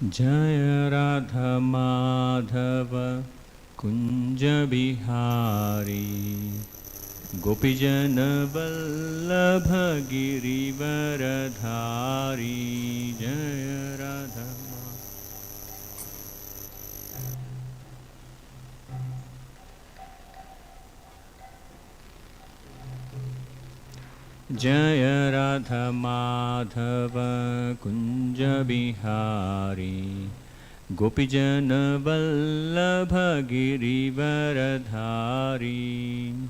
Jaya Radha Madhava Kunja Bihari Gopijana Vallabha Girivaradhari Jaya Radha Jaya Radha Madhava Kunja Bihari Gopijana Vallabha Girivaradhari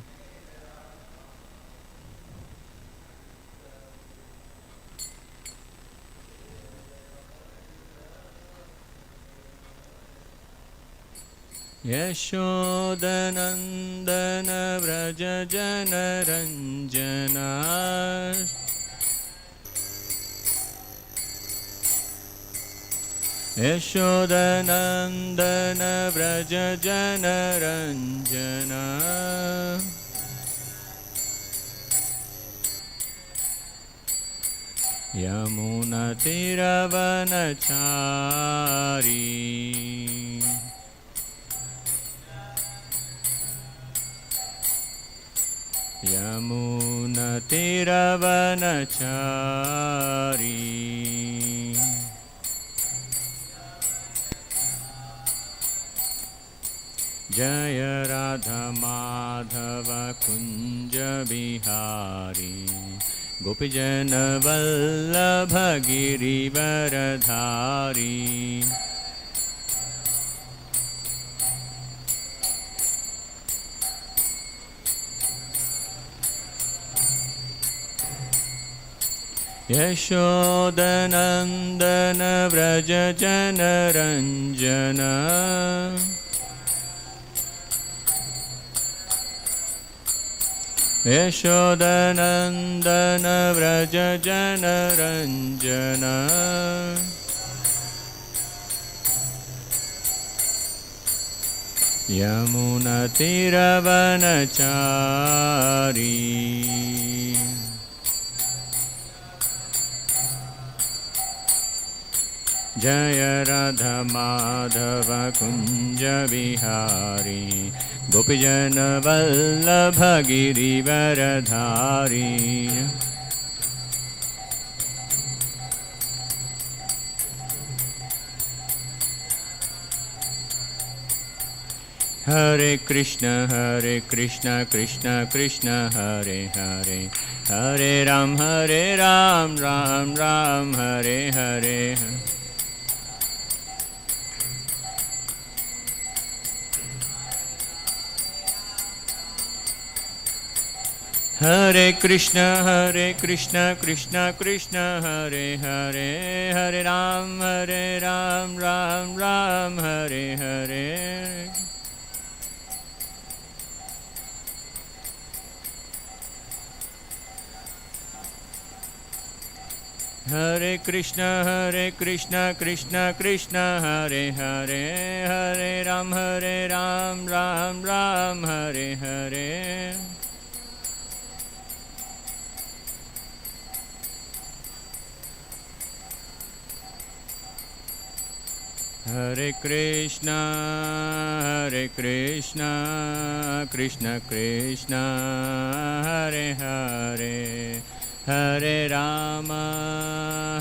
Yashodanandana Vraja Jana Ranjana Yashodanandana Vraja Jana Ranjana Yamuna Tiravanachari Yamuna Tiravanachari Jaya Radha Madhava Kunja Bihari Gopijana Vallabha Girivaradhari Yashodanandana Vraja Jana Ranjana Yashodanandana Vraja Jana Ranjana Yamuna Tiravanachari Jaya Radha Madhava Kunja Bihari Gopijana Vallabha Girivaradhari Hare Krishna Krishna Krishna Hare Hare Hare Ram Ram Ram Hare Hare Hare Krishna Krishna Krishna Hare Hare Hare Ram Ram Ram Hare Hare Hare Krishna Krishna Krishna Hare Hare Hare Ram Ram Ram Hare Hare Hare Krishna Krishna Krishna Hare Hare Hare Rama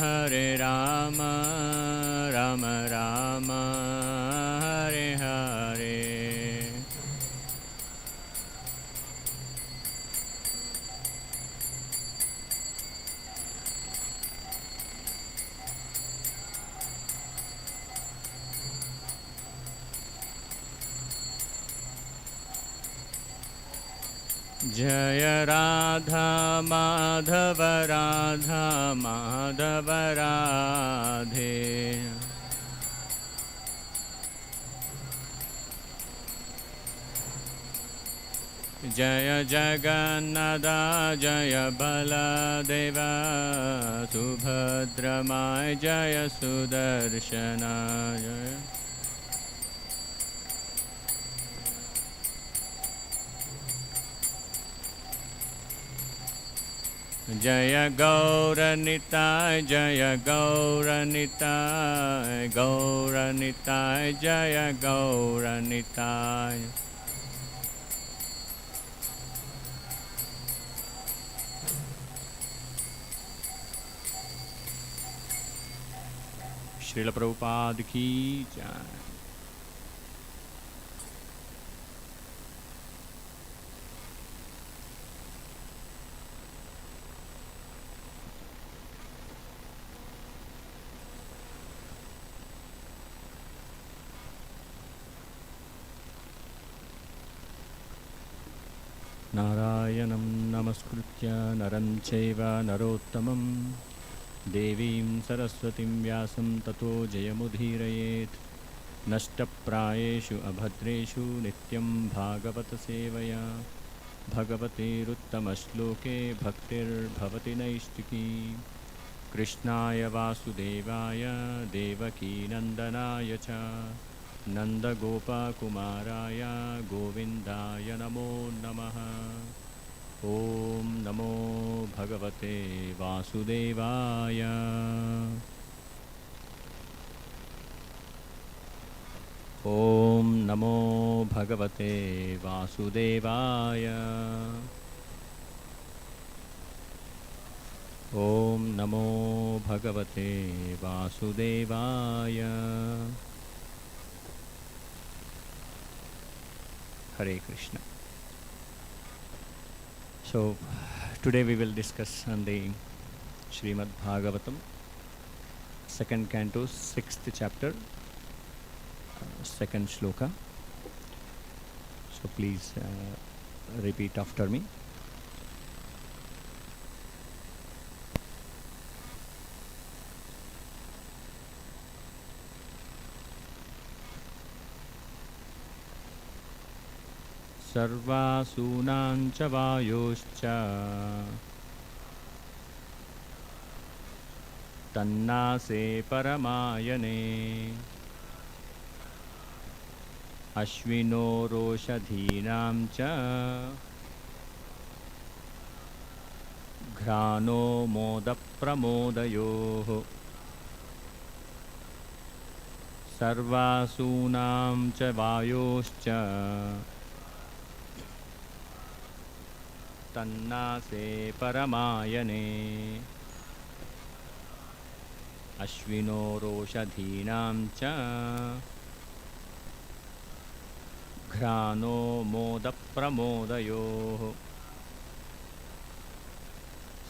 Rama Rama Hare Hare Jaya Radha Madhava Radha Madhava Radhe Jaya Jagannatha Jaya Baladeva Subhadramaya Jaya Sudarshana Jaya Jaya Gauranitai, Jaya Gauranitai, Gauranitai, Jaya Gauranitai. Srila Prabhupada ki jai. Narayanam namaskritya naram chaiva narottamam devim saraswatim vyasam tato jayamudhirayet nashtaprayeshu abhadreshu nityam bhagavata sevaya bhagavate ruttamaśloke bhaktir bhavati naistiki krishnaya vasudevaya devaki nandanaya cha Nanda Gopa Kumaraya Govindaya Namo Namaha Om Namo Bhagavate Vasudevaya Om Namo Bhagavate Vasudevaya Om Namo Bhagavate Vasudevaya Hare Krishna. So, today we will discuss on the Śrīmad-Bhāgavatam, second canto, 6th chapter, second shloka. So, please repeat after me. Sarvasunān ca vāyosca tannāse paramayane ashvino roshadhinām ca घ्रानो मोद प्रमोदयोः सर्वासूनां च वायोश्च तन्नासे परमायने अश्विनो रोषधीनां च घ्रानो मोद प्रमोदयोः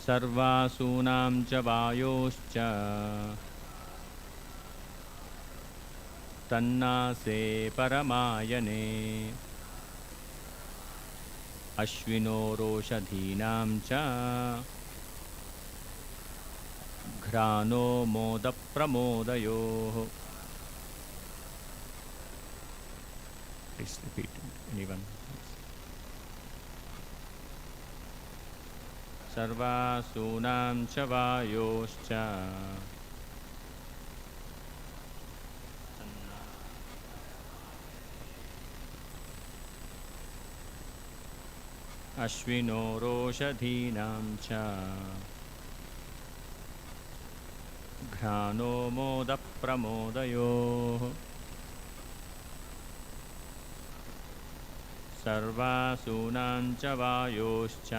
सर्वासूनां च वायोश्च तन्नासे परमायने अश्विनो रोषधीनां च घ्रानो मोद प्रमोदयोः. Please repeat. Anyone? सर्वासूनां च वायोश्च अश्विनो रोषधीनां च घ्रानो मोद प्रमोदयोः सर्वासूनां च वायोश्च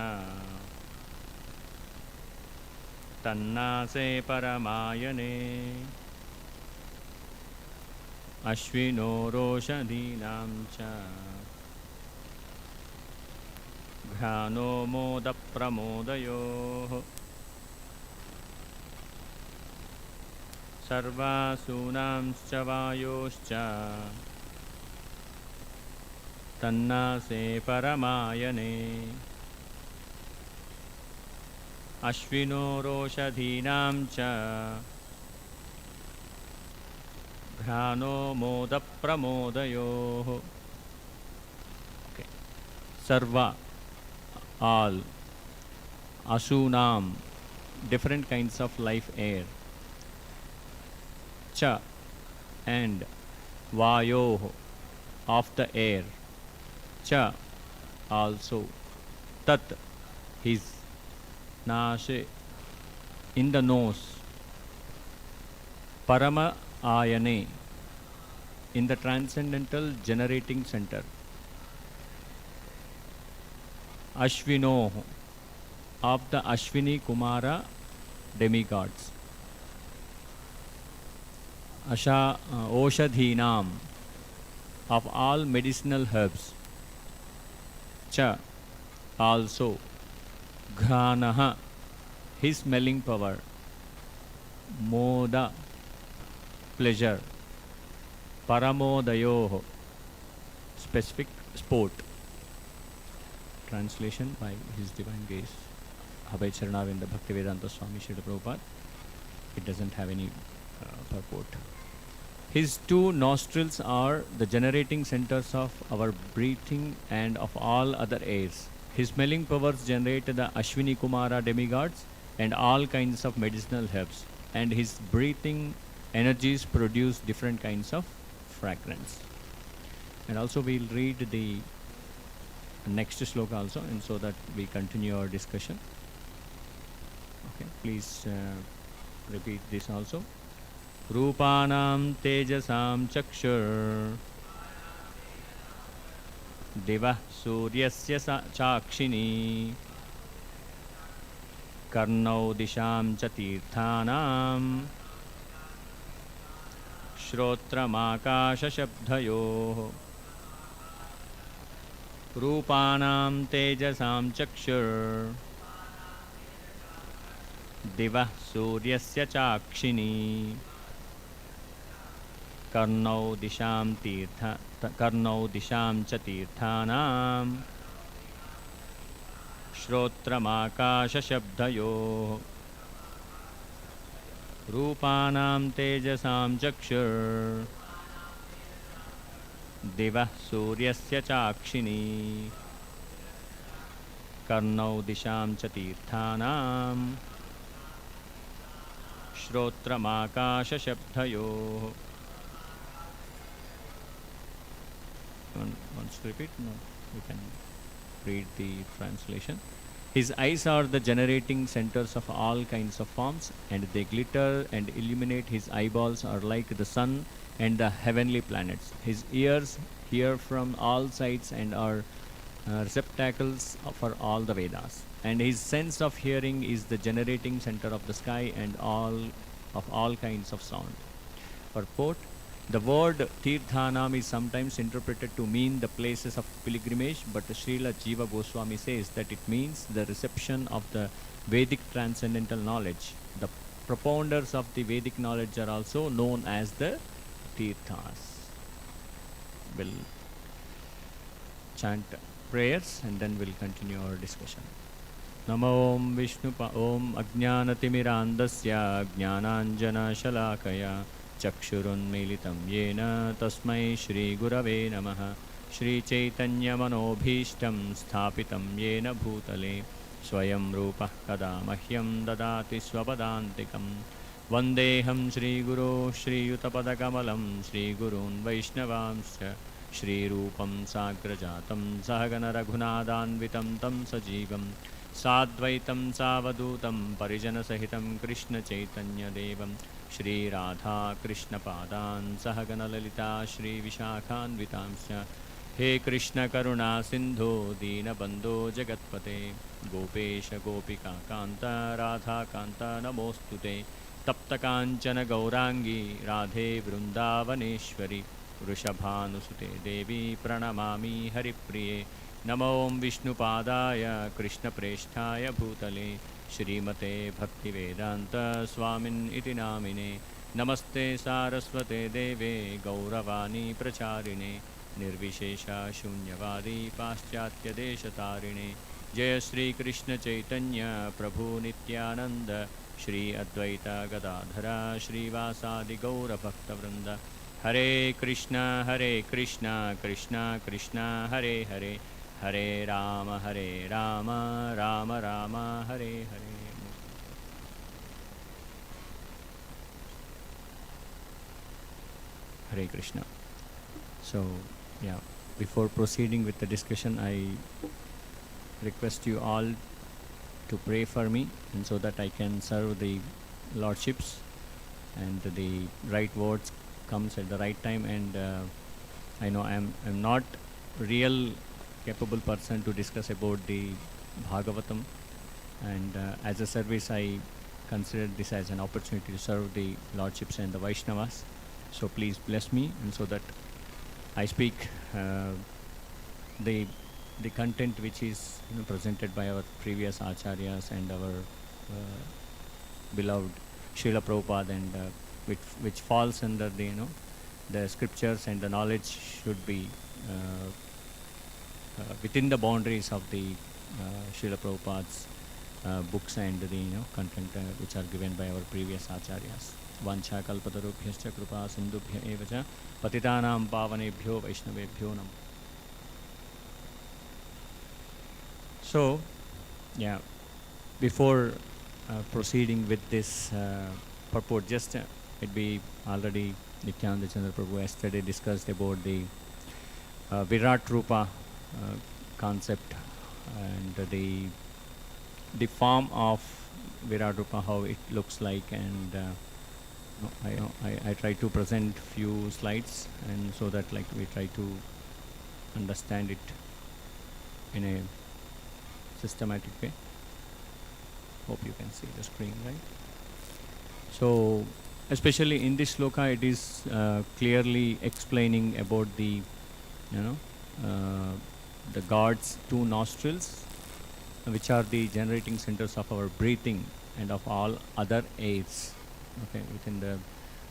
तन्नासे परमायने अश्विनो रोषधीनां च घ्रानो मोद प्रमोदयोः सर्वासूनां च वायोश्च तन्नासे परमायने अश्विनो रोषधीनां च घ्रानो मोद प्रमोदयोः. Sarva, all, asunam, different kinds of life air, cha, and vayoh, of the air, cha, also, tat, his, Nashe, in the nose. Parama Ayane, in the transcendental generating center. Ashvino, of the Ashwini Kumara demigods. Oshadhinam, of all medicinal herbs. Cha, also. Ghanaha, his smelling power. Moda, pleasure. Paramodayoho, specific sport. Translation by His Divine Grace Abhay Charanavinda Bhaktivedanta Swami Srila Prabhupada. It doesn't have any purport. His two nostrils are the generating centers of our breathing and of all other airs. His smelling powers generate the Ashwini Kumara demigods and all kinds of medicinal herbs. And his breathing energies produce different kinds of fragrance. And also we'll read the next sloka also, and so that we continue our discussion. Okay, please repeat this also. Rupanam tejasam chakshur Deva suryasya chakshini Karnau disham cha tirthanam Shrotramakasha shabdhayo Rupanam tejasam chakshur Diva suryasya chakshini Karnau disham cha tirthanam Shrotramakasha shabdhayo Rupanam tejasam chakshur Deva suryasya chakshini Karnau disham cha tirthanam Shrotramakasha shabdhayo. Wants to repeat? No, we can read the translation. His eyes are the generating centers of all kinds of forms, and they glitter and illuminate. His eyeballs are like the sun and the heavenly planets. His ears hear from all sides and are receptacles for all the Vedas. And his sense of hearing is the generating center of the sky and all kinds of sound. Purport: the word Tirthanam is sometimes interpreted to mean the places of pilgrimage, but Srila Jiva Goswami says that it means the reception of the Vedic transcendental knowledge. The propounders of the Vedic knowledge are also known as the Tirthas. We'll chant prayers and then we'll continue our discussion. Namo Om Vishnu Om Ajnanatimiraandasya Jnananjana Shalakaya Chakshurunmilitam Yena Tasmai Shri Gurave Namaha. Shri Chaitanya Manobhishtam Sthapitam Yena Bhutale Swayam Rupa Kada Mahyam Dadati Swapadantikam. Vandeham Shri Guru Shri Yutapadakamalam Shri Gurun Vaishnavamsya Shri Rupam Sagrajatam Sahagana Raghunadanvitam Tam Sajivam Sadvaitam Savadutam Parijana Sahitam Krishna Chaitanya Devam Shri Radha Krishna Padan Sahagana Lalita Shri Vishakhan Vitamsya. He Krishna Karuna Sindhu Dina Bandho Jagatpate Gopesha Gopika Kanta Radha Kanta Namostute Tapta Kanchana Gaurangi Radhe Vrindavaneshwari Vrishabhanusute Devi Pranamami Haripriye. Namo Om Vishnu Padaya Krishna Presthaya Bhutale Shrimate Bhaktivedanta Swamin iti namine. Namaste Saraswate Deve Gauravani Pracharine Nirvishesha Shunyavadi Paschatya Deshatarine. Jaya Shri Krishna Chaitanya Prabhu Nityananda Shri Advaita Gadadhara Shri Vasadi Gaura Bhakta Vrinda. Hare Krishna Krishna Krishna Hare Hare Hare Rama Rama Rama Hare Hare. Hare Krishna. So, yeah, before proceeding with the discussion, I request you all to pray for me, and so that I can serve the lordships and the right words comes at the right time. And I know I'm not real capable person to discuss about the Bhagavatam, and as a service I consider this as an opportunity to serve the lordships and the Vaishnavas. So please bless me, and so that I speak the content which is presented by our previous acharyas and our beloved Srila Prabhupada, and which falls under the the scriptures, and the knowledge should be within the boundaries of the Srila Prabhupada's books and the content which are given by our previous acharyas. Vancha kalpatarubhyascha kripa sindubhya evacha patitanam pavanebhyo vaishnavebhyo nam. So, yeah, before proceeding with this purport, just it be already Nityananda Chandra Prabhu yesterday discussed about the Virat Rupa concept, and the form of Virat Rupa, how it looks like, and I try to present few slides, and so that like we try to understand it in a systematic way. Hope you can see the screen, right? So, especially in this sloka, it is clearly explaining about the God's two nostrils, which are the generating centers of our breathing and of all other aids. Okay, within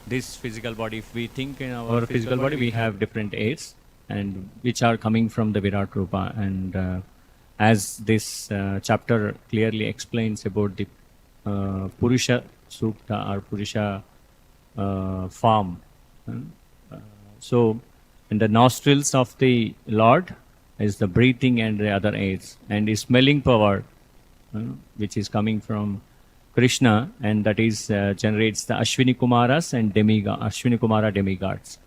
this physical body, if we think in our physical body, we have different aids, and which are coming from the Virat Rupa. And as this chapter clearly explains about the Purusha Sukta or Purusha form. So, in the nostrils of the Lord is the breathing and the other aids, and the smelling power, which is coming from Krishna, and that is generates the Ashwini Kumaras and Ashwini Kumara demigods,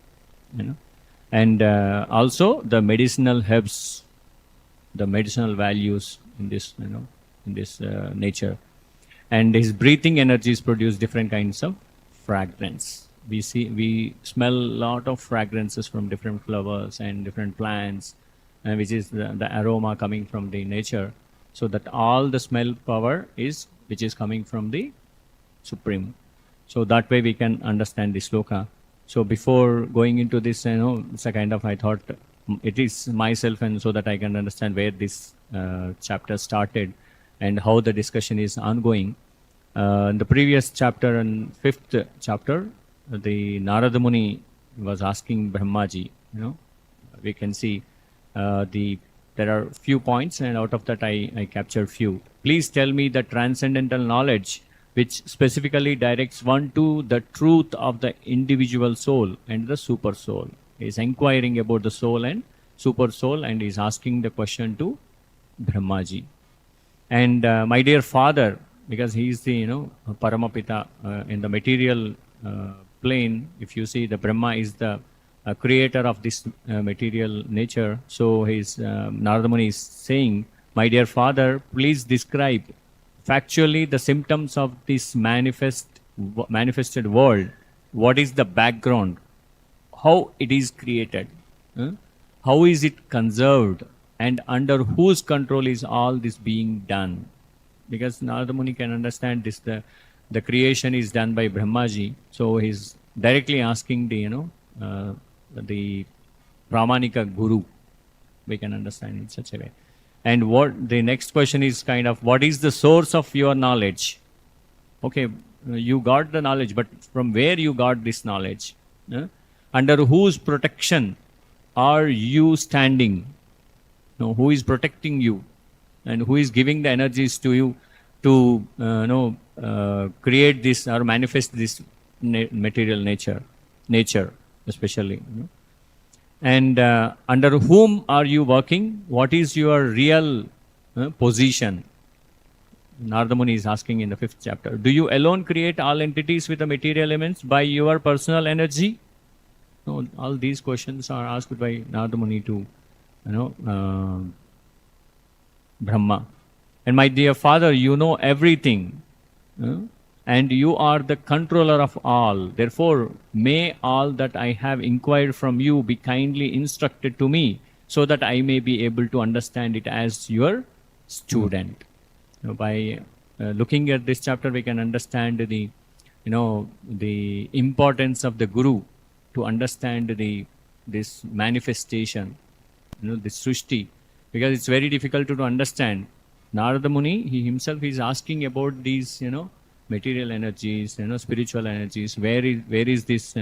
and also the medicinal herbs, the medicinal values in this in this nature, and his breathing energies produce different kinds of fragrance. We smell a lot of fragrances from different flowers and different plants, which is the aroma coming from the nature. So that all the smell power is which is coming from the Supreme. So that way we can understand the sloka. So before going into this, it's a kind of, I thought it is myself, and so that I can understand where this chapter started and how the discussion is ongoing. In the previous chapter, and fifth chapter, the Narada Muni was asking Brahmaji, we can see there are few points, and out of that I captured few. Please tell me the transcendental knowledge which specifically directs one to the truth of the individual soul and the super soul. He is inquiring about the soul and super soul, and he is asking the question to Brahmaji. And my dear father, because he is the Paramapita in the material plane, if you see, the Brahma is the creator of this material nature. So his Narada Muni is saying, my dear father, please describe factually the symptoms of this manifested world. What is the background? How it is created? How is it conserved? And under whose control is all this being done? Because Narada Muni can understand this, the creation is done by Brahmaji. So he's directly asking the Brahmanika Guru. We can understand in such a way. And what the next question is kind of, what is the source of your knowledge? Okay, you got the knowledge, but from where you got this knowledge? Under whose protection are you standing? Who is protecting you? And who is giving the energies to you to create this or manifest this material nature especially? And under whom are you working? What is your real position? Narada Muni is asking in the 5th chapter. Do you alone create all entities with the material elements by your personal energy? No, all these questions are asked by Narada Muni to Brahma. And my dear Father, you know everything, uh, and you are the controller of all. Therefore, may all that I have inquired from you be kindly instructed to me, so that I may be able to understand it as your student. By looking at this chapter, we can understand the importance of the Guru to understand this manifestation, this Srishti, because it's very difficult to understand. Narada Muni, he himself is asking about these, material energies, spiritual energies. Where is this,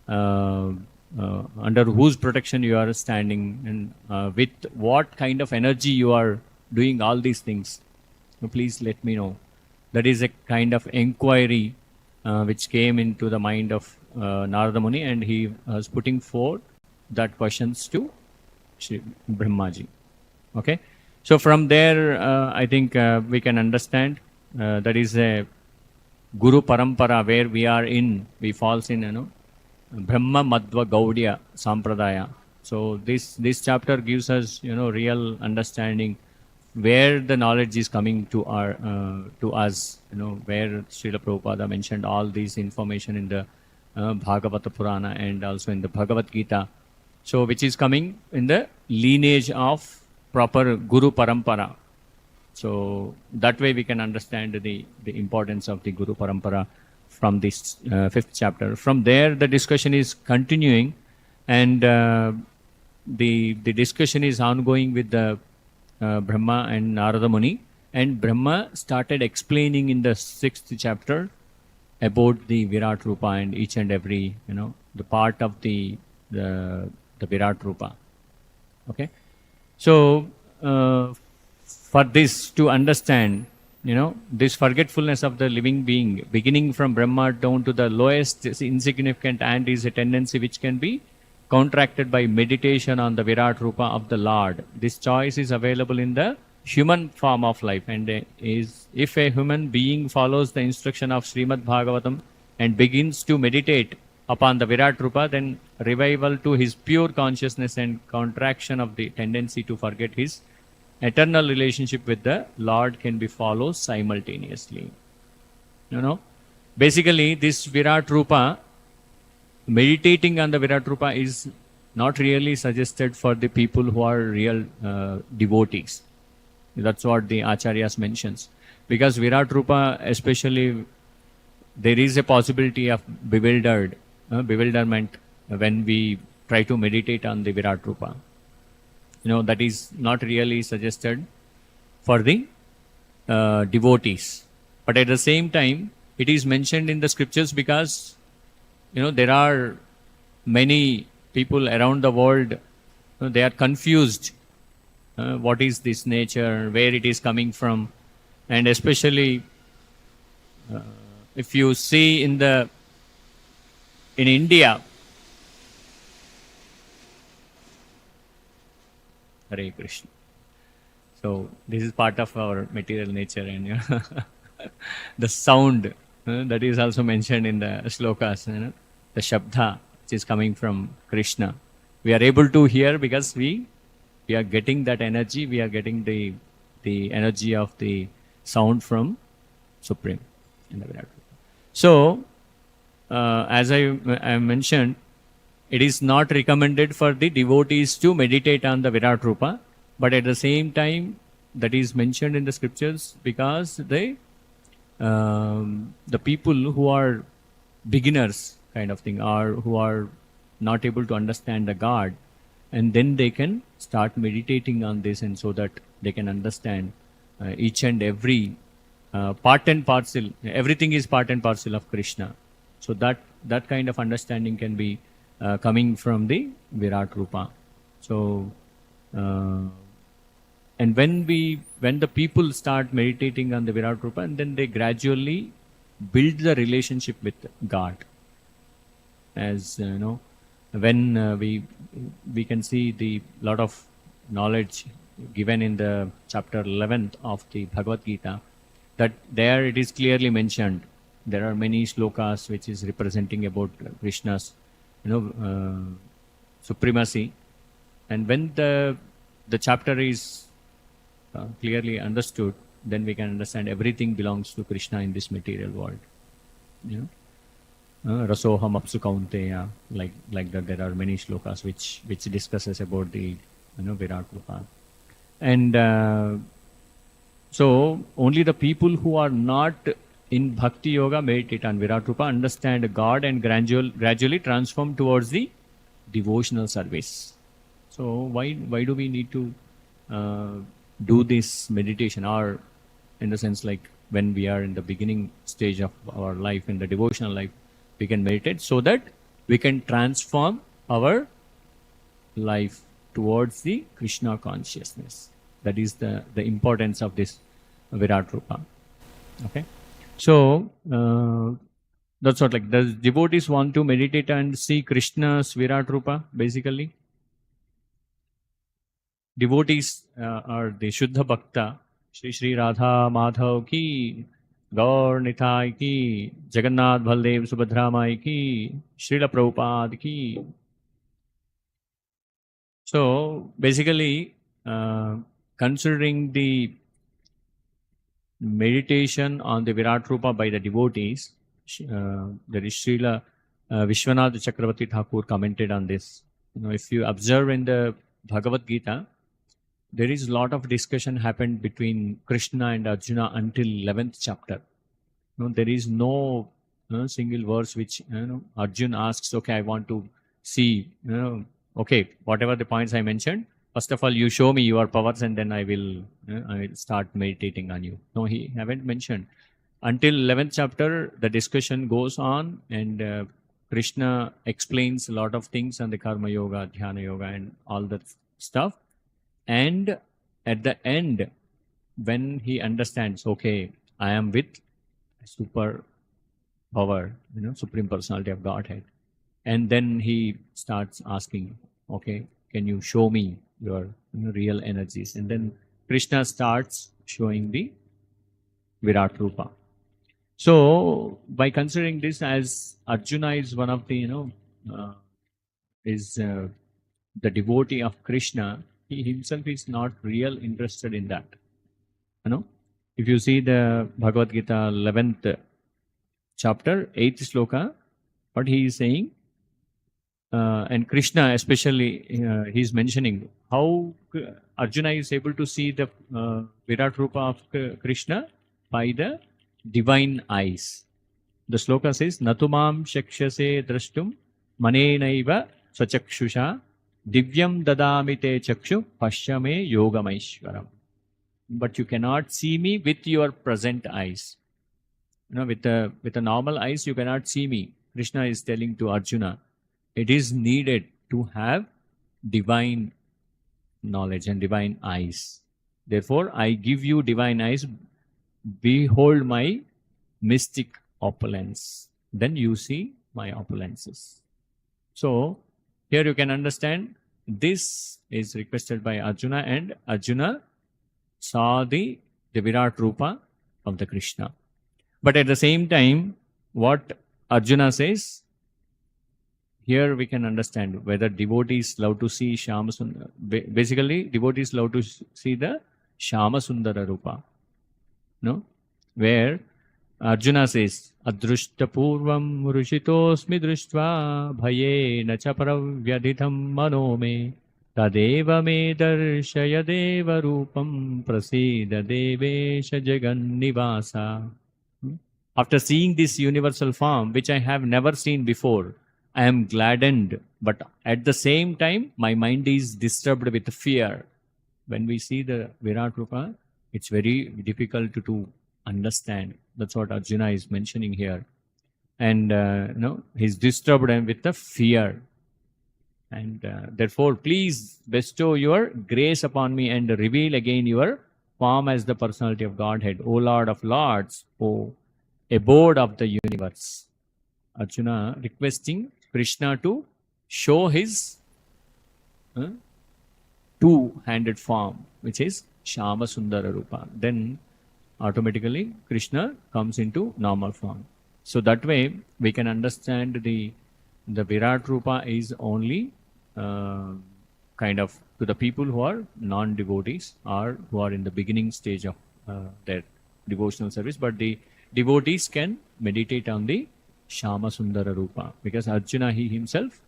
under whose protection you are standing, and with what kind of energy you are doing all these things. Please let me know. That is a kind of inquiry which came into the mind of Narada Muni, and he was putting forth that questions to Shri Brahmaji. Okay, so from there, I think we can understand that is a Guru Parampara where we are in. We falls in, Brahma Madhva Gaudiya Sampradaya. So this chapter gives us, real understanding where the knowledge is coming to our to us, where Srila Prabhupada mentioned all these information in the Bhagavata Purana and also in the Bhagavad Gita. So which is coming in the lineage of proper Guru Parampara. So that way we can understand the importance of the Guru Parampara from this fifth chapter. From there the discussion is continuing, and the discussion is ongoing with the Brahma and Narada Muni, and Brahma started explaining in the sixth chapter about the Virat Rupa and each and every, the part of the Virat Rupa. Okay, so for this to understand, this forgetfulness of the living being, beginning from Brahma down to the lowest insignificant ant, is a tendency which can be contracted by meditation on the Virat Rupa of the Lord. This choice is available in the human form of life, and if a human being follows the instruction of Śrīmad-Bhāgavatam and begins to meditate upon the Virat Rupa, then revival to his pure consciousness and contraction of the tendency to forget his eternal relationship with the Lord can be followed simultaneously. Basically this Virat Rupa, meditating on the Virat Rupa is not really suggested for the people who are real devotees. That's what the Acharyas mentions. Because Virat Rupa, especially, there is a possibility of bewilderment when we try to meditate on the Virat Rupa. That is not really suggested for the devotees. But at the same time, it is mentioned in the scriptures because there are many people around the world, they are confused. What is this nature, where it is coming from, and especially if you see in India, Hare Krishna. So this is part of our material nature, and the sound that is also mentioned in the slokas, the shabda which is coming from Krishna. We are able to hear because we are getting that energy, we are getting the energy of the sound from Supreme in the Virat. So as I mentioned, it is not recommended for the devotees to meditate on the Virat Rupa, but at the same time that is mentioned in the scriptures because the people who are beginners kind of thing, or who are not able to understand the God, and then they can start meditating on this, and so that they can understand each and every part and parcel, everything is part and parcel of Krishna. So that kind of understanding can be coming from the Virat Rupa. So and when the people start meditating on the Virat Rupa, and then they gradually build the relationship with God. As when we can see the lot of knowledge given in the chapter 11th of the Bhagavad Gita, that there it is clearly mentioned. There are many slokas which is representing about Krishna's supremacy, and when the chapter is clearly understood, then we can understand everything belongs to Krishna in this material world. You know, Rasoham apsu kaunteya, like that. There are many shlokas which discusses about the Virat Rupa, and so only the people who are not in Bhakti Yoga meditate on Virat Rupa, understand God, and gradually transform towards the devotional service. So why do we need to do this meditation, or in the sense like when we are in the beginning stage of our life, in the devotional life, we can meditate so that we can transform our life towards the Krishna consciousness. That is the importance of this Virat Rupa. Okay, so that's what, like, does devotees want to meditate and see Krishna's Virat Rupa? Basically, devotees are the Shuddha Bhakta, Shri Radha Madhav ki, Gaur Nitai ki, Jagannath Baldev Subhadra Mai ki, Srila Prabhupada ki. So basically, considering the meditation on the Virat Rupa by the devotees, there is Srila Vishwanath Chakravarti Thakur commented on this. If you observe in the Bhagavad Gita, there is a lot of discussion happened between Krishna and Arjuna until 11th chapter. There is no single verse which Arjuna asks, okay, I want to see, okay, whatever the points I mentioned, first of all, you show me your powers and then I will start meditating on you. No, he haven't mentioned. Until 11th chapter, the discussion goes on, and Krishna explains a lot of things on the Karma Yoga, Dhyana Yoga, and all that stuff. And at the end, when he understands, okay, I am with super power, Supreme Personality of Godhead, and then he starts asking, okay, can you show me your real energies? And then Krishna starts showing the Virat Rupa. So by considering this, as Arjuna is one of the the devotee of Krishna, he himself is not real interested in that. If you see the Bhagavad Gita 11th chapter 8th sloka, what he is saying, and Krishna especially, he is mentioning how Arjuna is able to see the Virat Rupa of Krishna by the divine eyes. The sloka says, Natumam shakshase drashtum manenaiva swachakshusha divyam dadami te chakshu pashyame yogamaishwaram. But you cannot see me with your present eyes. With the normal eyes, you cannot see me. Krishna is telling to Arjuna, it is needed to have divine knowledge and divine eyes. Therefore, I give you divine eyes. Behold my mystic opulence. Then you see my opulences. So, here you can understand this is requested by Arjuna, and Arjuna saw the Virat Rupa of the Krishna. But at the same time, what Arjuna says, here we can understand whether devotees love to see Shama Sundara. Basically, devotees love to see the Shama Sundara Rupa. Where Arjuna says, Adrushta Purvam Rushitosmi Društva Bhaye Nacha Paravyadhitham Manome Tadeva Me Darshaya Deva Rupam Prasida Devesha Jagan Nivasa. After seeing this universal form, which I have never seen before, I am gladdened, but at the same time, my mind is disturbed with fear. When we see the Virat Rupa, it's very difficult to understand. That's what Arjuna is mentioning here. And, he's disturbed with the fear. And therefore, please bestow your grace upon me and reveal again your form as the personality of Godhead, O Lord of Lords, O abode of the universe. Arjuna requesting Krishna to show his two-handed form, which is Shama Sundara Rupa. Then automatically Krishna comes into normal form. So that way we can understand the Virat Rupa is only kind of to the people who are non-devotees or who are in the beginning stage of their devotional service, but the devotees can meditate on the Shama Sundara Rupa, because Arjuna, he himself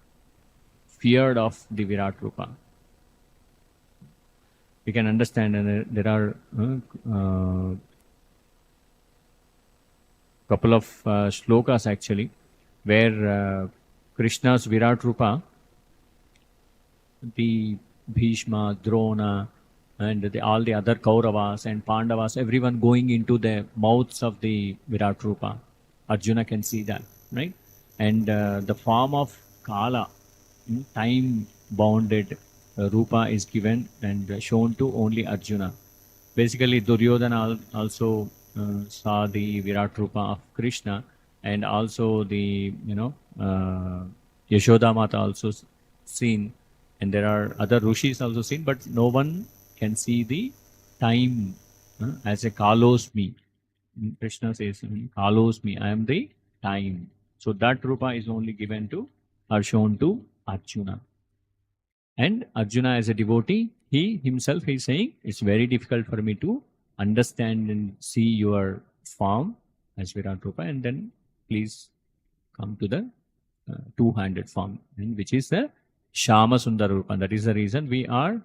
feared of the Virat Rupa. We can understand, and there are couple of shlokas actually, where Krishna's Virat Rupa, the Bhishma, Drona, and all the other Kauravas and Pandavas, everyone going into the mouths of the Virat Rupa. Arjuna can see that, right? And the form of Kala, time bounded Rupa is given and shown to only Arjuna. Basically, Duryodhana also saw the Virat Rupa of Krishna, and also the Yashoda Mata also seen, and there are other rishis also seen, but no one can see the time as a Kalosmi. Krishna says, Kalosmi, I am the time. So that Rupa is only given to or shown to Arjuna. And Arjuna, as a devotee, he himself is saying, it's very difficult for me to understand and see your form as Virat Rupa, and then please come to the two-handed form, which is the Shama Sundara Rupa. That is the reason we are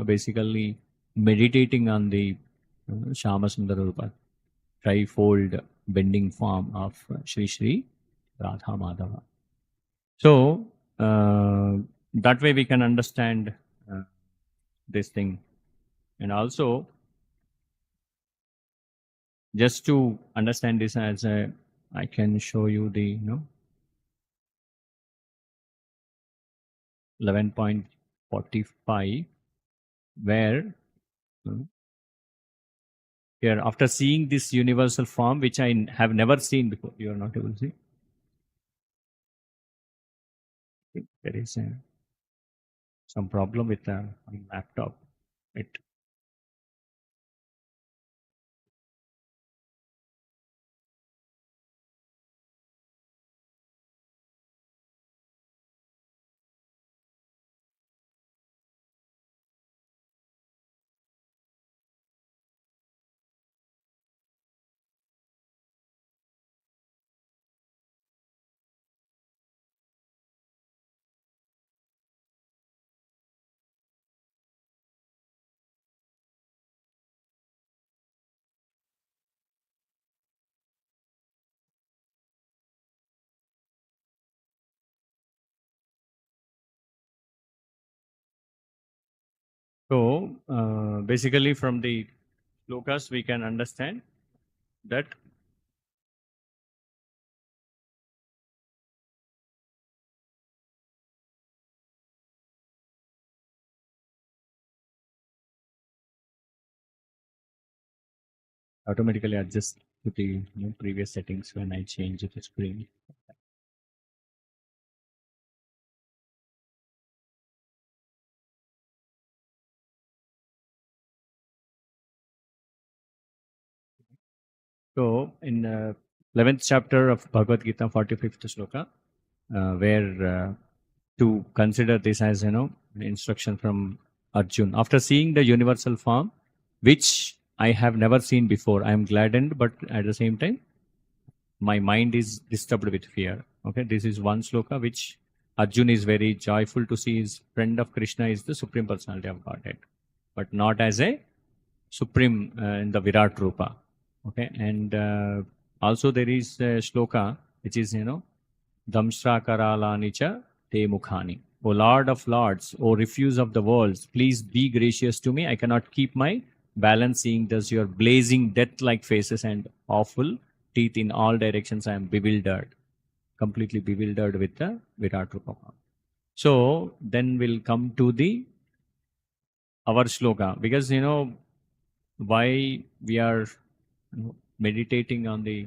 basically meditating on the Shama Sundara Rupa, trifold bending form of Shri Shri Radha Madhava. So, that way we can understand this thing. And also, just to understand this as I can show you the 11.45, where here, after seeing this universal form, which I have never seen before, you are not able to see. There is some problem with the laptop. So, basically from the slokas, we can understand that automatically adjust to the previous settings when I change the screen. So, in 11th chapter of Bhagavad Gita, 45th shloka, where to consider this as an instruction from Arjun. After seeing the universal form, which I have never seen before, I am gladdened, but at the same time, my mind is disturbed with fear. Okay, this is one sloka which Arjun is very joyful to see his friend of Krishna is the Supreme Personality of Godhead, but not as a Supreme in the Virat Rupa. Okay, and also there is a shloka which is, Damshra Karalanicha Te Mukhani. O Lord of Lords, O refuse of the worlds, please be gracious to me. I cannot keep my balance seeing thus your blazing death-like faces and awful teeth in all directions. I am bewildered, completely bewildered with the Virat Rupa. So then we'll come to the our shloka, because why we are meditating on the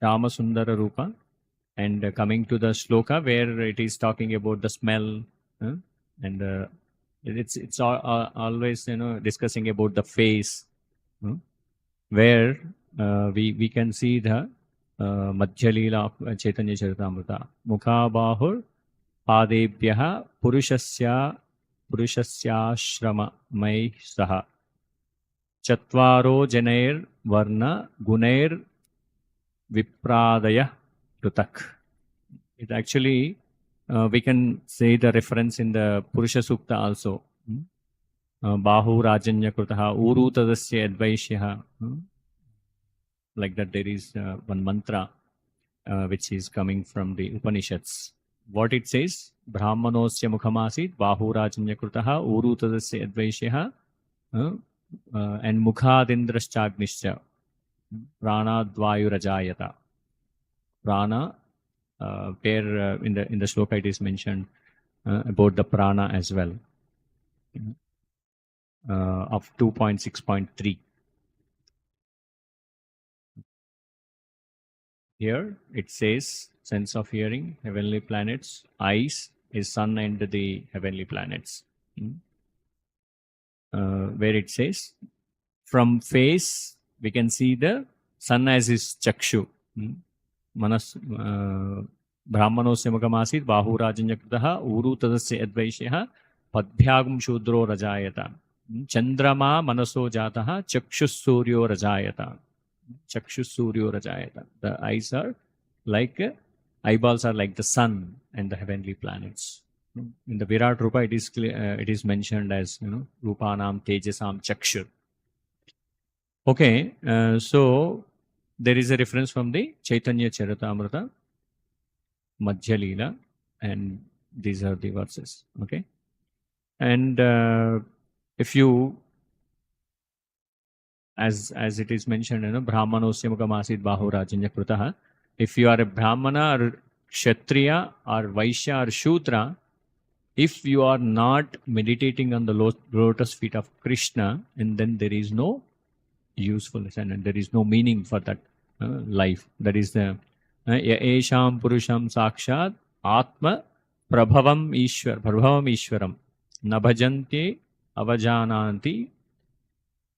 Shama Sundara Rupa, and coming to the shloka where it is talking about the smell, and it's always discussing about the face, where we can see the Madhyalila of Chaitanya Charitamrita. Mukha Bahur Padebhyaha Purushasya Mai Saha Chatvaro Janair Varna Gunair Vipradaya Prutak. It actually, we can say the reference in the Purusha Sukta also. Bahu Rajanya Krutaha Uru Tadasya Advaishyaha. Like that, there is one mantra which is coming from the Upanishads. What it says? Brahmanosya Mukhamasit Bahu Rajanya Krutaha Uru Tadasya Advaishyaha and Mukhadindraschagnischa Pranadvayu Rajayata. Prana, where in the shloka it is mentioned about the prana as well, of 2.6.3. Here it says sense of hearing, heavenly planets, eyes is sun and the heavenly planets. Where it says from face we can see the sun as his chakshu. Manas Brahmanosya Mukhamasit Bahu Rajanya Krutaha Uru Tadasya Advaishyaha Padbhyagam Shudro Rajayata Chandrama Manaso Jataha Chakshus Suryo Rajayata. Chakshus Suryo Rajayata. The eyes are like eyeballs are like the sun and the heavenly planets. In the Virat Rupa, it is it is mentioned as Rupanam Tejasam Chakshur. Okay, so there is a reference from the Chaitanya Charitamrita, Madhya Leela, and these are the verses. Okay, and if you, as it is mentioned, Brahmanosya Mukhamasit Bahu Rajanya Krutaha. If you are a Brahmana or Kshatriya or Vaishya or Shudra, if you are not meditating on the lotus feet of Krishna, and then there is no usefulness and there is no meaning for that life. That is the Esham Purusham Sakshat Atma Prabhavam Ishwaram Nabhajanti Avajananti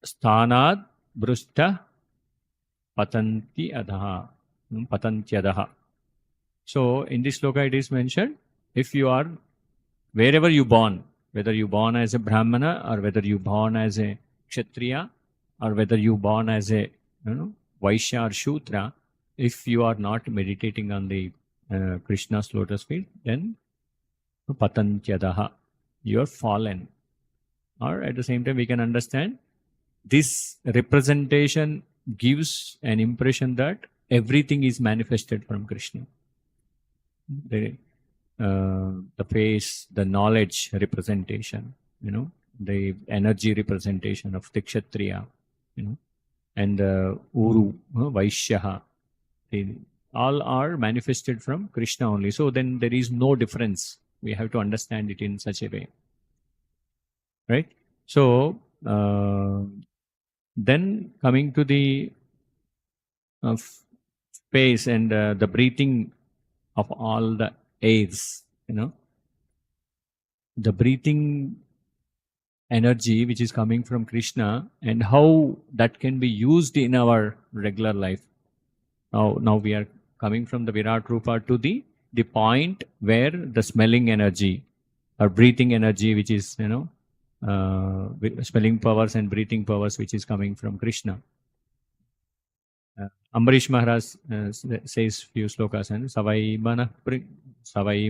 Sthanad Brusta Patantyadaha. So in this sloka it is mentioned, if you are wherever you born, whether you born as a Brahmana or whether you born as a Kshatriya or whether you born as a Vaishya or Shudra, if you are not meditating on the Krishna's lotus feet, then Patantyadaha, you are fallen. Or at the same time we can understand this representation gives an impression that everything is manifested from Krishna. The face, the knowledge representation, the energy representation of the Kshatriya, and the Uru, Vaishyaha, all are manifested from Krishna only. So then there is no difference. We have to understand it in such a way. Right? So, then coming to the space and the breathing of all the airs, the breathing energy which is coming from Krishna and how that can be used in our regular life. Now we are coming from the Virat Rupa to the point where the smelling energy or breathing energy, which is smelling powers and breathing powers, which is coming from Krishna. Ambarish Maharaj says few slokas, and Savai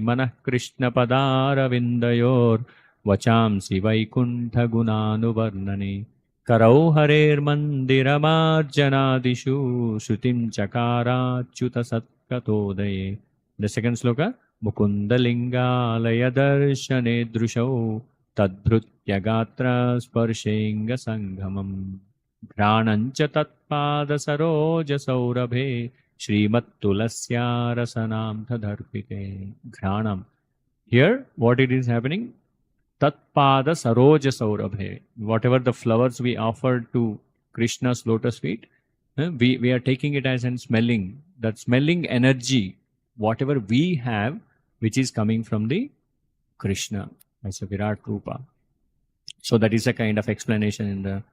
Manah Krishna Padara Vindayor Vacham Sivaikuntha Gunanu Varnani Karau Harer Mandiramarjanadishu Shrutim Chakara Chuta Satkatodaye. The second sloka, Mukundalingalaya Darshane Drushau Tadbrutya Gatra Sparshenga Sanghamam Granancha Tatpada Saroja Saurabhe Śrīmad-Tulasya Rasanam Tadharpite. Granam. Here, what it is happening? Tatpada Saroja Saurabhe. Whatever the flowers we offer to Krishna's lotus feet, we are taking it as and smelling. That smelling energy, whatever we have, which is coming from the Krishna as a Virat Rupa. So that is a kind of explanation in the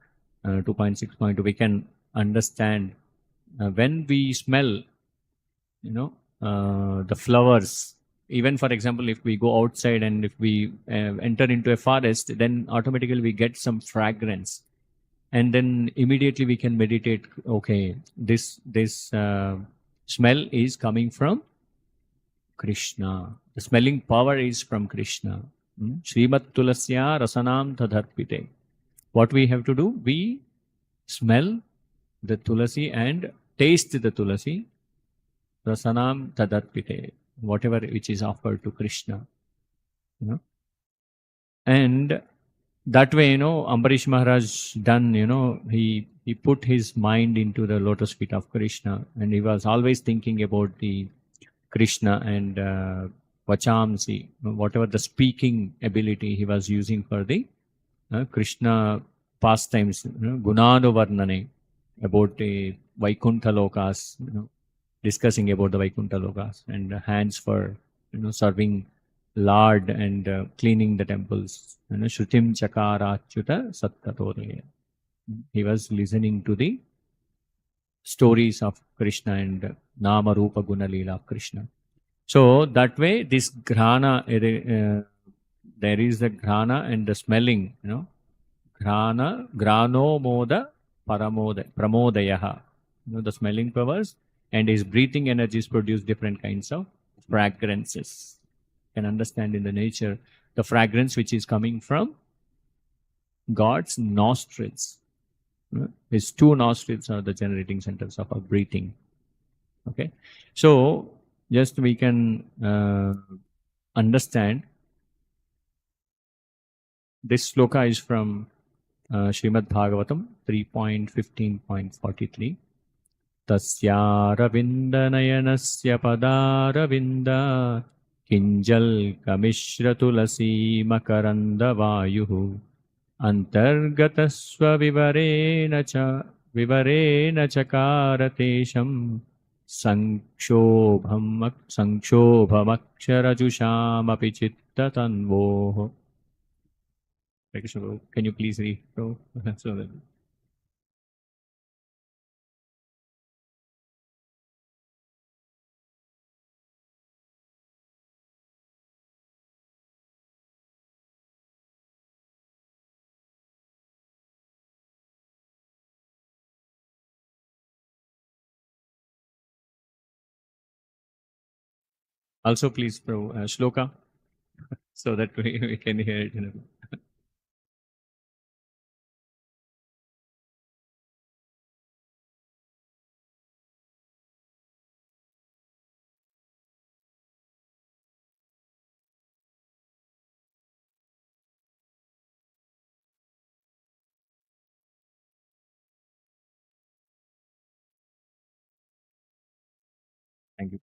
2.6.2. We can understand when we smell the flowers. Even for example, if we go outside and if we enter into a forest, then automatically we get some fragrance, and then immediately we can meditate. Okay, this smell is coming from Krishna. The smelling power is from Krishna. Srimad Tulasya Rasanam Tadharpite. What we have to do? We smell the tulasi and taste the tulasi. Rasanam Tadharpite. Whatever which is offered to Krishna. And that way, Ambarish Maharaj done, he put his mind into the lotus feet of Krishna, and he was always thinking about the Krishna and Vachamsi, whatever the speaking ability he was using for the Krishna pastimes, Gunanuvarnane, about the Vaikuntha Lokas, discussing about the Vaikuntha Lokas, and hands for, serving Lord and cleaning the temples. Shrutim Chakarachyuta Sattatodeya. He was listening to the stories of Krishna and Nama Rupa Guna Leela of Krishna. So that way, this grana, there is the grana and the smelling, grana, grano moda pramodayaha, the smelling powers, and his breathing energies produce different kinds of fragrances. You can understand in the nature the fragrance which is coming from God's nostrils. His two nostrils are the generating centers of our breathing. Okay, so just we can understand. This sloka is from Śrīmad-Bhāgavatam 3.15.43. Tasyaravinda-nayanasya padaravinda kinjal kamishra tulasi makaranda vayuhu antargatasva vivarena chakaratesham sanక్షోభమక్షరజుషామపి చిత్తతన్వోః. Can you please read? So that also please, Prabhu, shloka, so that we can hear it. Thank you.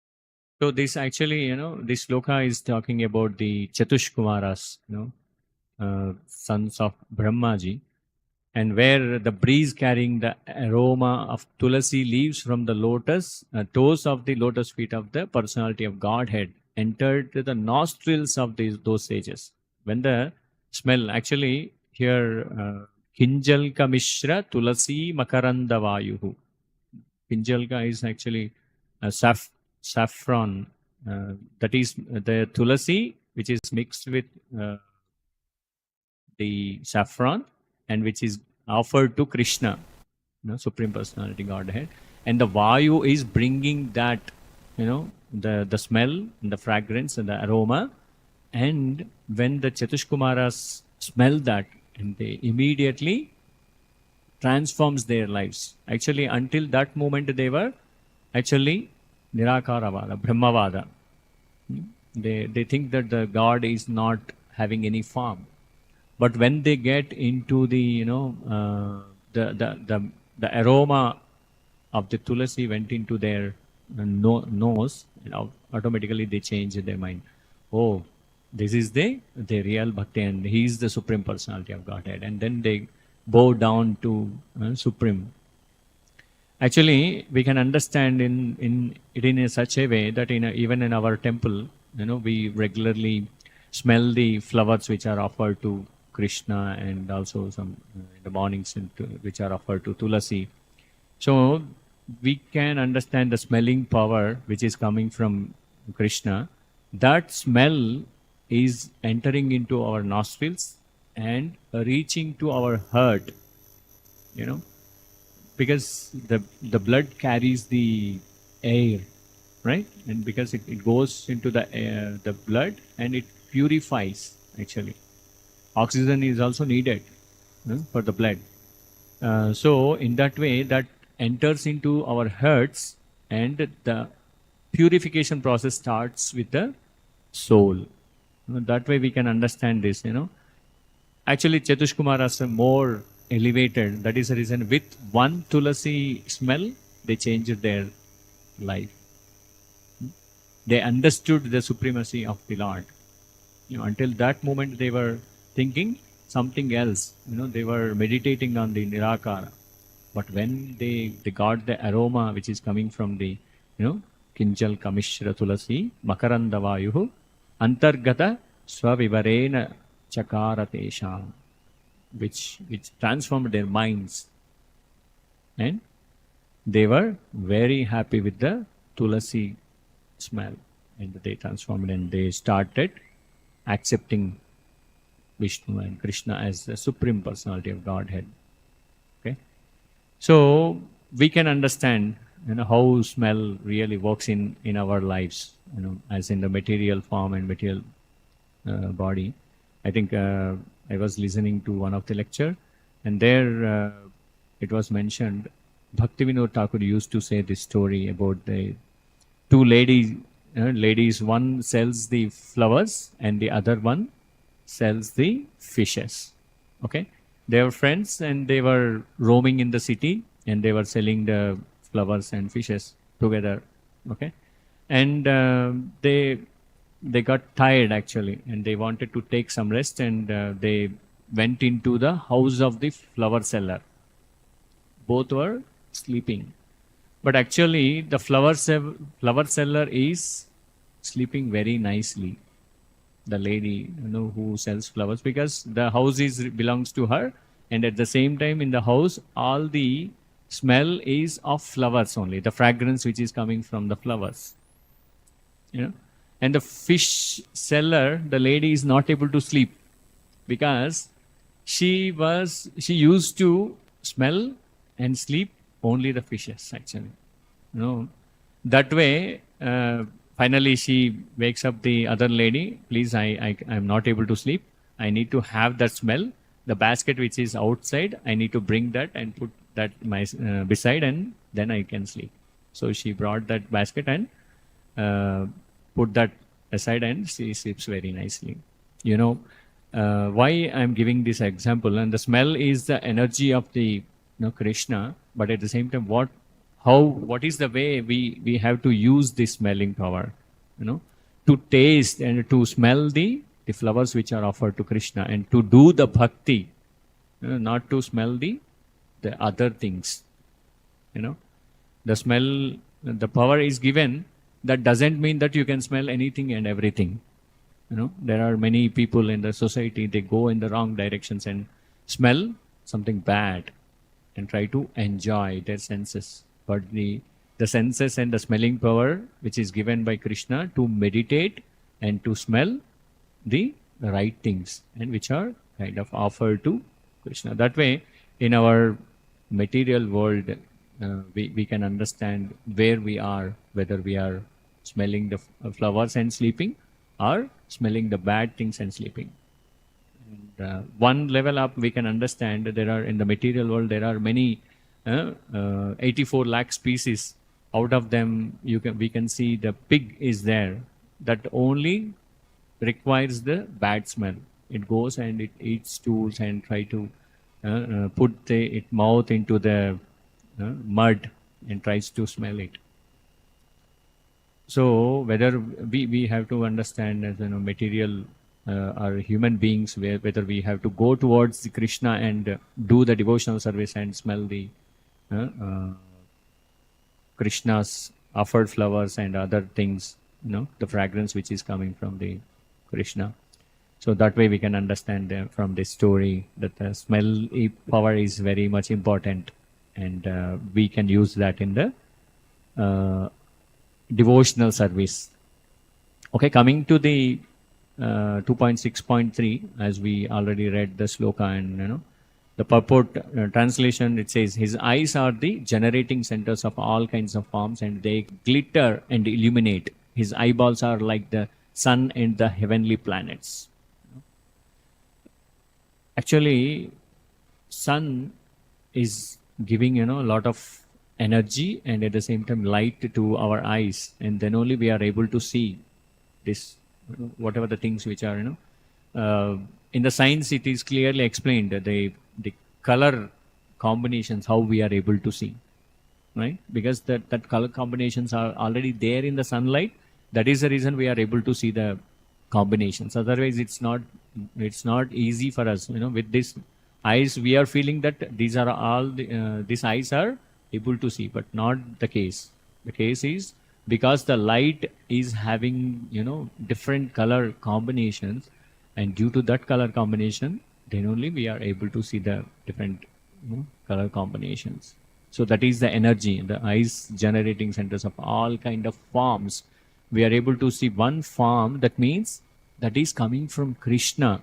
So this actually, this sloka is talking about the Chatushkumaras, sons of Brahmaji, and where the breeze carrying the aroma of tulasi leaves from the lotus, toes of the lotus feet of the personality of Godhead entered the nostrils of those sages. When the smell, actually here, Kinjalka Mishra Tulasi Makaranda Vayuhu. Kinjalka is actually saffron, that is the tulasi which is mixed with the saffron and which is offered to Krishna, Supreme Personality Godhead, and the Vayu is bringing that, the smell and the fragrance and the aroma, and when the Chatushkumaras smell that, and they immediately transforms their lives. Actually, until that moment they were actually Nirakaravada, Brahmavada. They think that the God is not having any form. But when they get into the, the aroma of the tulasi went into their nose, automatically they change their mind. Oh, this is the real Bhakti, and he is the Supreme Personality of Godhead. And then they bow down to Supreme. Actually, we can understand it in such a way that even in our temple, we regularly smell the flowers which are offered to Krishna, and also some in the mornings which are offered to Tulasi. So we can understand the smelling power which is coming from Krishna. That smell is entering into our nostrils and reaching to our heart, you know, because the blood carries the air, right? And because it goes into the blood and it purifies actually. Oxygen is also needed for the blood. So in that way, that enters into our hearts, and the purification process starts with the soul. That way we can understand this. Actually, Chatushkumaras are more elevated. That is the reason with one tulasi smell, they changed their life. They understood the supremacy of the Lord. Until that moment, they were thinking something else. They were meditating on the Nirakara. But when they got the aroma which is coming from the, Kinjal Kamishra Tulasi, Makaranda Vayuhu, Antargata Swavivarena Chakaratesham, which transformed their minds. And they were very happy with the Tulasi smell. And they transformed and they started accepting Vishnu and Krishna as the Supreme Personality of Godhead. Okay, so we can understand, how smell really works in our lives, as in the material form and material body. I think I was listening to one of the lecture, and there it was mentioned. Bhaktivinoda Thakur used to say this story about the two ladies. One sells the flowers and the other one sells the fishes. Okay, they were friends and they were roaming in the city and they were selling the flowers and fishes together. Okay, and they got tired actually, and they wanted to take some rest, and they went into the house of the flower seller. Both were sleeping, but actually the flower seller is sleeping very nicely. The lady, who sells flowers, because the house belongs to her, and at the same time in the house all the smell is of flowers only, the fragrance which is coming from the flowers. And the fish seller, the lady is not able to sleep because she used to smell and sleep only the fishes actually. That way, finally she wakes up the other lady. Please, I'm not able to sleep. I need to have that smell. The basket which is outside, I need to bring that and put that beside, and then I can sleep. So she brought that basket and put that aside, and she sleeps very nicely. Why I'm giving this example, and the smell is the energy of the Krishna, but at the same time, what is the way we have to use this smelling power, to taste and to smell the flowers which are offered to Krishna, and to do the bhakti, not to smell the other things. The smell, the power is given. That doesn't mean that you can smell anything and everything. There are many people in the society, they go in the wrong directions and smell something bad and try to enjoy their senses. But the senses and the smelling power which is given by Krishna to meditate and to smell the right things, and which are kind of offered to Krishna. That way, in our material world, we can understand where we are, whether we are smelling the flowers and sleeping, or smelling the bad things and sleeping. And one level up, we can understand that in the material world, there are many 84 lakh species. Out of them, we can see the pig is there. That only requires the bad smell. It goes and it eats stools and try to put its mouth into the mud and tries to smell it. So whether we have to understand as material or human beings, whether we have to go towards the Krishna and do the devotional service and smell the Krishna's offered flowers and other things, the fragrance which is coming from the Krishna. So that way we can understand from this story that the smell power is very much important. and we can use that in the devotional service. Okay, coming to the 2.6.3, as we already read the sloka and the purport translation, it says, his eyes are the generating centers of all kinds of forms and they glitter and illuminate. His eyeballs are like the sun and the heavenly planets. Actually, sun is giving a lot of energy and at the same time light to our eyes, and then only we are able to see this, whatever the things which are in the science it is clearly explained that the color combinations, how we are able to see, right? Because that color combinations are already there in the sunlight. That is the reason we are able to see the combinations. Otherwise it's not easy for us, with this eyes we are feeling that these are all these eyes are able to see, but not the case. The case is because the light is having different color combinations, and due to that color combination then only we are able to see the different color combinations. So that is the energy, the eyes generating centers of all kind of forms. We are able to see one form, that means that is coming from Krishna.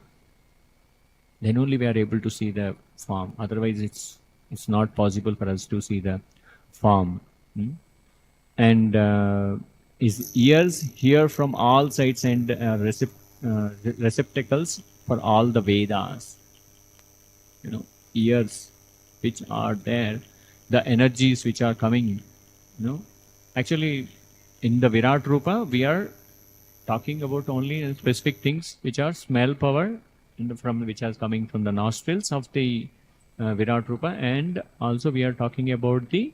Then only we are able to see the form. Otherwise it's not possible for us to see the form. And his ears hear from all sides and receptacles for all the Vedas. Ears which are there, the energies which are coming. Actually, in the Virat Rupa, we are talking about only specific things which are smell power, which are coming from the nostrils of the Virat Rupa, and also we are talking about the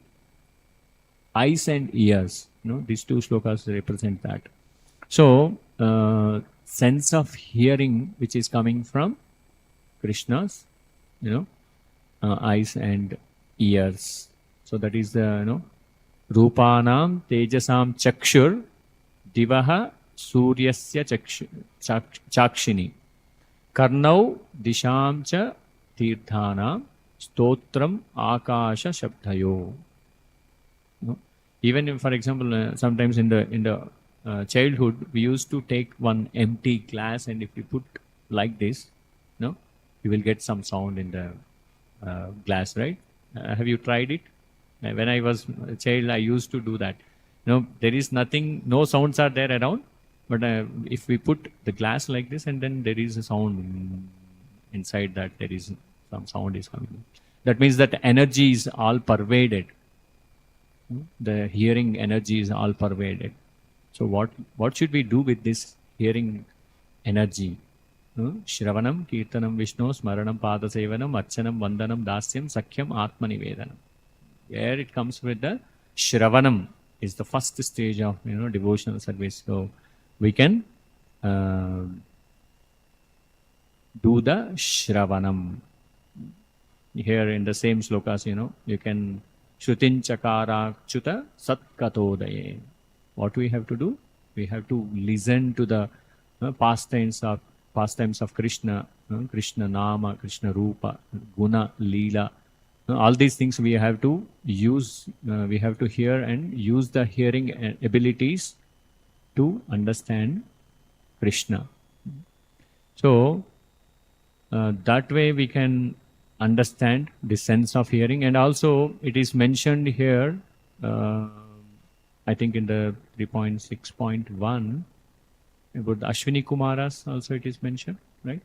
eyes and ears. These two slokas represent that. So, sense of hearing which is coming from Krishna's, eyes and ears. So that is the Rupanam Tejasam Chakshur Divaha Suryasya Chakshini Karnau Disham Cha Tirthanam Stotram Akasha Shabdayo. Even if, for example, sometimes in the childhood we used to take one empty glass, and if you put like this, you will get some sound in the glass, right? Have you tried it? When I was a child, I used to do that. There is nothing, no sounds are there around, but if we put the glass like this, and then there is a sound inside that, there is some sound is coming. That means that energy is all pervaded. The hearing energy is all pervaded. So what should we do with this hearing energy? Shravanam, Kirtanam, Vishnu, Smaranam, Padasevanam, Archanam, Vandanam, Dasyam, Sakhyam, Atmanivedanam. Where it comes with the Shravanam is the first stage of devotional service. So we can do the Shravanam. Here in the same slokas, you can Shrutin Chakara Chuta Satkatodaye. What we have to do? We have to listen to the pastimes of Krishna, Krishna Nama, Krishna Rupa, Guna, Leela. All these things we have to use, we have to hear and use the hearing abilities to understand Krishna. So that way we can understand the sense of hearing. And also it is mentioned here, I think in the 3.6.1, about the Ashwini Kumaras also it is mentioned, right?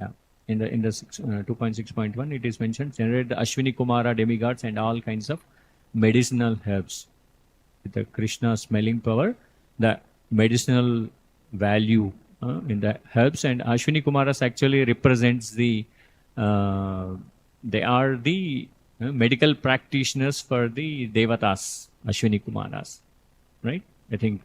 Yeah. In the 2.6.1 it is mentioned, generate the Ashwini Kumara demigods and all kinds of medicinal herbs. With the Krishna smelling power, the medicinal value in the herbs, and Ashwini Kumaras actually represents they are the medical practitioners for the Devatas, Ashwini Kumaras, right? I think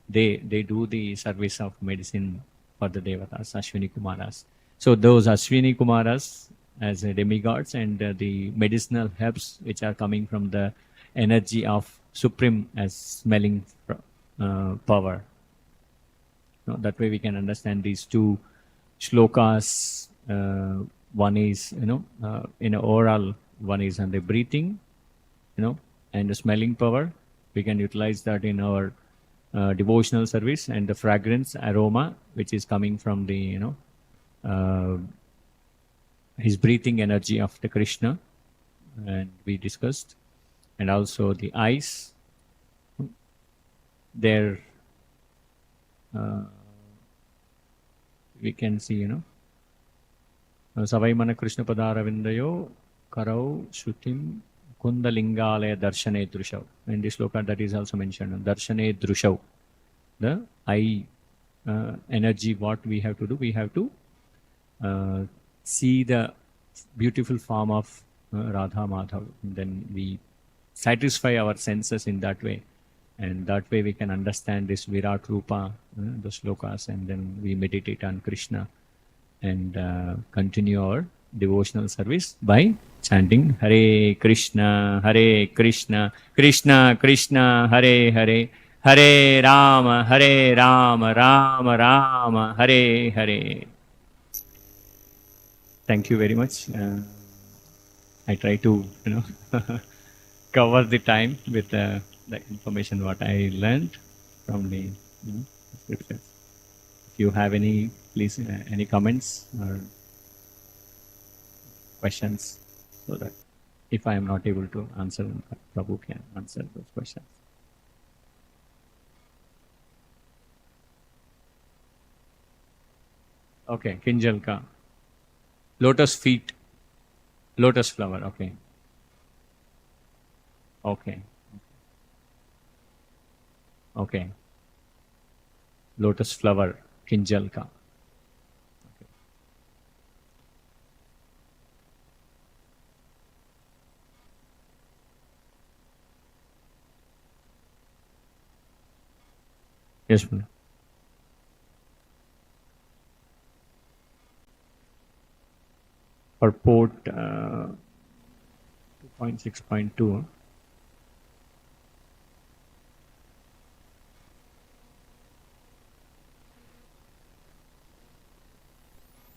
they do the service of medicine for the Devatas, Ashwini Kumaras. So those Ashwini Kumaras as demigods and the medicinal herbs which are coming from the energy of Supreme as smelling power. That way we can understand these two shlokas One is, in overall, one is on the breathing, and the smelling power. We can utilize that in our devotional service, and the fragrance aroma, which is coming from the, uh, his breathing energy of the Krishna, and we discussed, and also the eyes, there we can see, Savaimana Krishna Padaravindayo Karau Shrutim Kundalingale Darshane Drushav. In this sloka, that is also mentioned. Darshane Drushav. The eye energy, what we have to do, we have to see the beautiful form of Radha Madhav. And then we satisfy our senses in that way. And that way we can understand this Virat Rupa, the slokas, and then we meditate on Krishna and continue our devotional service by chanting Hare Krishna, Krishna Krishna, Hare Hare, Hare Rama, Rama Rama, Hare Hare. Thank you very much. I try to, cover the time with the information what I learned from the scriptures. If you have any, please, any comments or questions, so that if I am not able to answer, Prabhu can answer those questions. Okay, Kinjalka. Lotus feet. Lotus flower, okay. Okay. Okay. Lotus flower, Kinjalka. Okay. Yes, ma'am. Purport 2.6.2.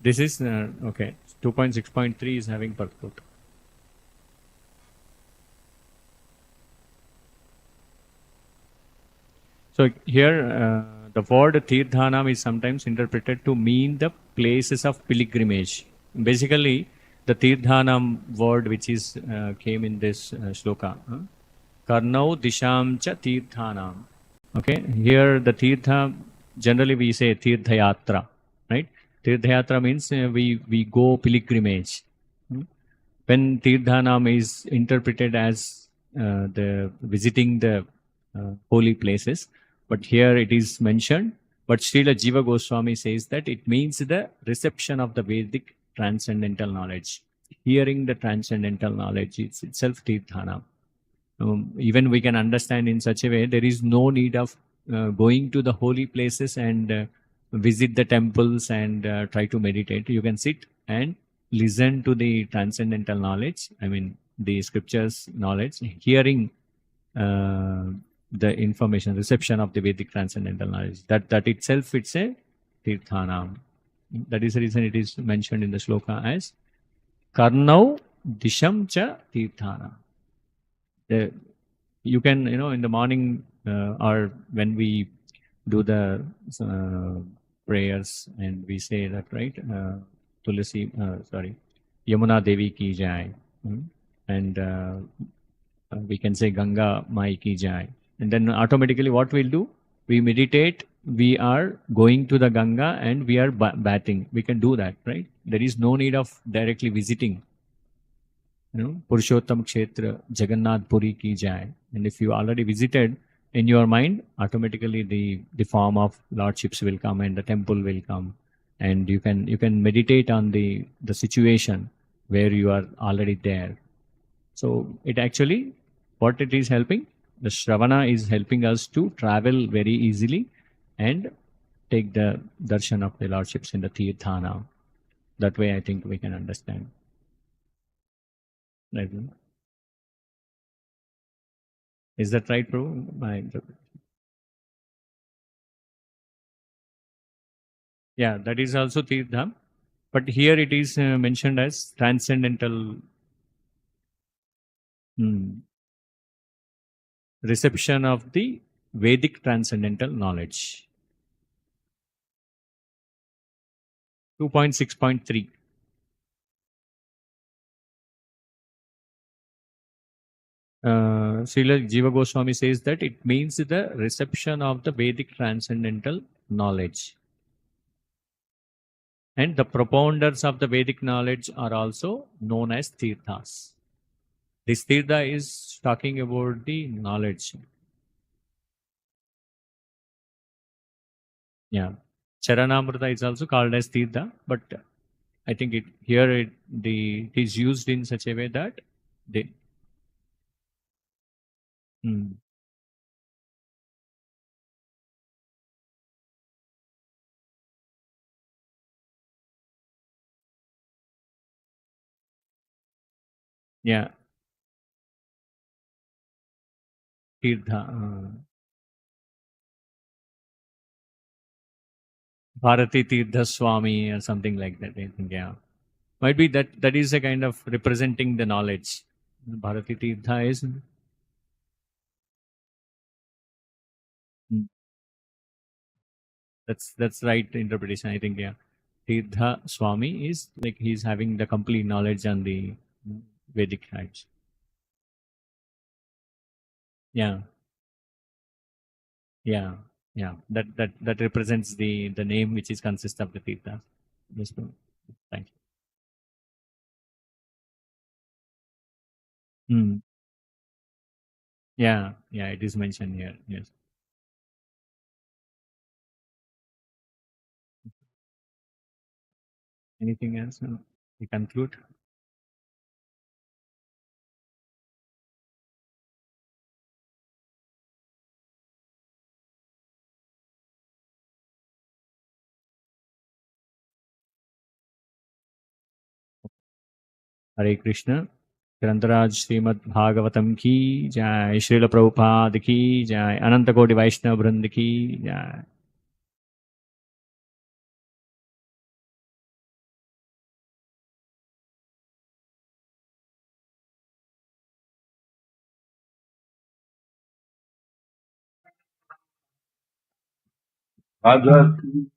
This is, okay, 2.6.3 is having purport. So here, the word Tirthanam is sometimes interpreted to mean the places of pilgrimage. Basically, the Tirthanam word which is came in this shloka, Karnau Disham Cha Tirthanam. Okay, here the Tirtha, generally we say Tirthayatra, right? Tirthayatra means we go pilgrimage. When Tirthanam is interpreted as the visiting the holy places, but here it is mentioned, but Srila Jiva Goswami says that it means the reception of the Vedic transcendental knowledge. Hearing the transcendental knowledge is itself Tirthanam. Even we can understand in such a way, there is no need of going to the holy places and visit the temples and try to meditate. You can sit and listen to the transcendental knowledge, I mean the scriptures knowledge, hearing the information, reception of the Vedic transcendental knowledge. That itself, it's a Tirthanam. That is the reason it is mentioned in the shloka as Karnau Disham Cha Tirthana. You can, in the morning or when we do the prayers and we say that, right? Tulasi, Yamuna Devi ki jai. And we can say Ganga Mai ki jai. And then automatically what we'll do? We meditate, we are going to the Ganga and we are bathing. We can do that, right? There is no need of directly visiting. Purushottam Kshetra, Jagannath Puri ki jai. And if you already visited, in your mind, automatically the form of lordships will come and the temple will come. And you can meditate on the situation where you are already there. So it actually, what it is helping? The Shravana is helping us to travel very easily and take the darshan of the lordships in the Tirthana. That way I think we can understand. Right. Is that right, Prabhu? My interpretation. Yeah, that is also Tirtham. But here it is mentioned as transcendental reception of the Vedic transcendental knowledge. 2.6.3. Srila Jiva Goswami says that it means the reception of the Vedic transcendental knowledge. And the propounders of the Vedic knowledge are also known as Tirthas. This Tirtha is talking about the knowledge. Yeah. Charanamrita is also called as Tirtha, but I think it is used in such a way that they. Yeah, Tirtha. Bharati Tirtha Swami or something like that. I think, yeah. Might be that is a kind of representing the knowledge. Bharati Tirtha is. Mm, that's right interpretation. I think, yeah. Tirtha Swami is like he's having the complete knowledge on the Vedic tribes. Yeah, yeah, yeah. That represents the name which is consist of the Tirtha. Yes, bro. Thank you. Yeah, yeah. It is mentioned here. Yes. Anything else? We conclude. हरे कृष्ण ग्रंथराज श्रीमद् भागवतम की जय श्रील प्रभुपाद की जय अनंत कोटि वैष्णव वृंद की जय rajarsi